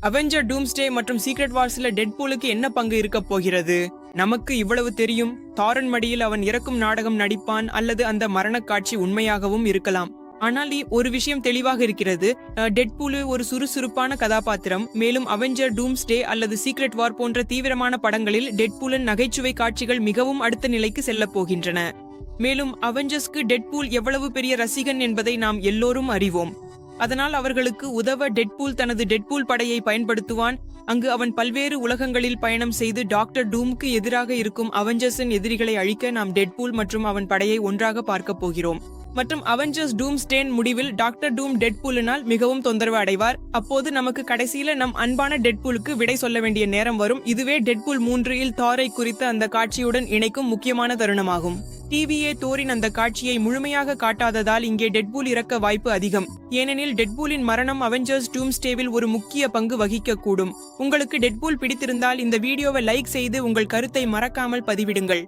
Avenger டூம்ஸ்டே மற்றும் secret வார்ஸ்ல டெட்பூலுக்கு என்ன பங்கு இருக்க போகிறது? நமக்கு இவ்வளவு தெரியும். தாரன் மடியில் அவன் இறக்கும் நாடகம் நடிப்பான் அல்லது அந்த மரணக் காட்சி உண்மையாகவும் இருக்கலாம். ஆனால் ஒரு விஷயம் தெளிவாக இருக்கிறது. டெட்பூல் ஒரு சுறுசுறுப்பான கதாபாத்திரம். மேலும் அவெஞ்சர் டூம்ஸ்டே அல்லது சீக்ரெட் வார் போன்ற தீவிரமான படங்களில் டெட்பூலின் நகைச்சுவை காட்சிகள் மிகவும் அடுத்த நிலைக்கு செல்லப் போகின்றன. மேலும் அவெஞ்சர்ஸ்க்கு டெட்பூல் எவ்வளவு பெரிய ரசிகன் என்பதை நாம் எல்லோரும் அறிவோம். அதனால் அவர்களுக்கு உதவ டெட்பூல் தனது டெட்பூல் படையை பயன்படுத்துவான். அங்கு அவன் பல்வேறு உலகங்களில் பயணம் செய்து டாக்டர் டூம்க்கு எதிராக இருக்கும் அவெஞ்சர்ஸின் எதிரிகளை அழிக்க நாம் டெட்பூல் மற்றும் அவன் படையை ஒன்றாக பார்க்க போகிறோம். மற்றும் அவெஞ்சர்ஸ் டூம்ஸ்டேன் முடிவில் டாக்டர் டூம் டெட்பூலினால் மிகவும் தொந்தரவு அடைவார். அப்போது நமக்கு கடைசியில நம் அன்பான டெட்பூலுக்கு விடை சொல்ல வேண்டிய நேரம் வரும். இதுவே டெட்பூல் 3 தாரை குறித்த அந்த காட்சியுடன் இணைக்கும் முக்கியமான தருணமாகும். டிவிஏ தோரின் அந்த காட்சியை முழுமையாக காட்டாததால் இங்கே டெட்பூல் இறக்க வாய்ப்பு அதிகம். ஏனெனில் டெட்பூலின் மரணம் அவெஞ்சர்ஸ் டூம்ஸ்டேவில் ஒரு முக்கிய பங்கு வகிக்க கூடும். உங்களுக்கு டெட்பூல் பிடித்திருந்தால் இந்த வீடியோவை லைக் செய்து உங்கள் கருத்தை மறக்காமல் பதிவிடுங்கள்.